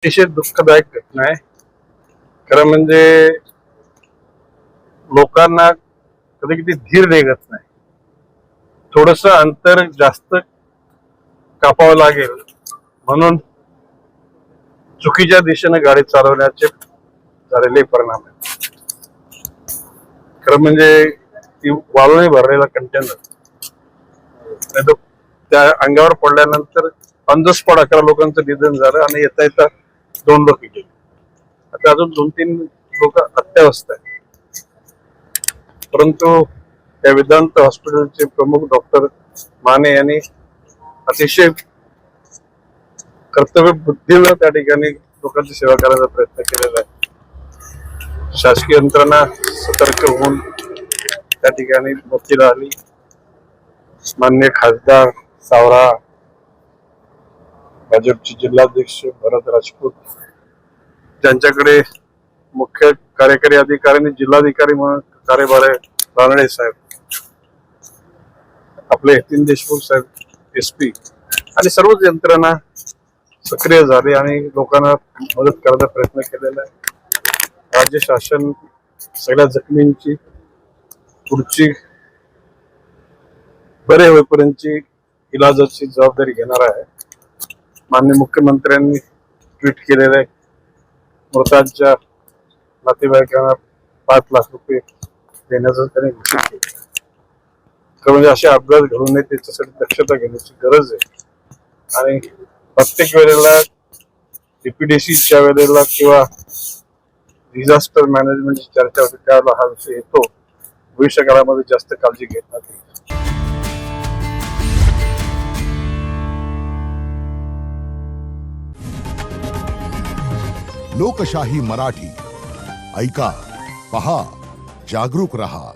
अतिशय दुःखदायक घटना आहे. खरं म्हणजे लोकांना कधी कधी धीर निघत नाही. थोडस अंतर जास्त कापावं लागेल म्हणून चुकीच्या दिशेने गाडी चालवण्याचे झालेले परिणाम आहेत. खरं म्हणजे ती वाळूने भरलेला कंटेनर त्या अंगावर पडल्यानंतर ऑन द स्पॉट 11 लोकांचं निधन झालं आणि येता येता 2 लोक गेले. आता अजून 2-3 लोक अत्यावस्थ आहेत. परंतु या वेदांत हॉस्पिटलचे प्रमुख डॉक्टर माने यांनी अतिशय कर्तव्य बुद्धीनं त्या ठिकाणी लोकांची सेवा करण्याचा प्रयत्न केलेला आहे. शासकीय यंत्रणा सतर्क होऊन त्या ठिकाणी मदतीला आली. माननीय खासदार सावरा, भाजपचे जिल्हाध्यक्ष भरत राजपूत, त्यांच्याकडे मुख्य कार्यकारी अधिकारी आणि जिल्हाधिकारी म्हणून कार्यभार आहे रानडे साहेब, आपले नितीन देशमुख साहेब SP आणि सर्वच यंत्रणा सक्रिय झाली आणि लोकांना मदत करण्याचा प्रयत्न केलेला आहे. राज्य शासन सगळ्या जखमींची पुढची बरे होईपर्यंतची इलाजाची जबाबदारी घेणार आहे. माननीय मुख्यमंत्र्यांनी ट्विट केलेलं आहे. मृतांच्या नातेवाईकांना 5 लाख रुपये देण्याचं त्यांनी घोषित केलं. म्हणजे असे अपघात घडू नये त्याच्यासाठी दक्षता घेण्याची गरज आहे. आणि प्रत्येक वेळेला DPDCच्या वेळेला किंवा डिझास्टर मॅनेजमेंटची चर्चा होते त्यावेळेला हा विषय येतो. भविष्य काळामध्ये जास्त काळजी घेण्यात येईल. लोकशाही मराठी ऐका, पहा, जागरूक रहा.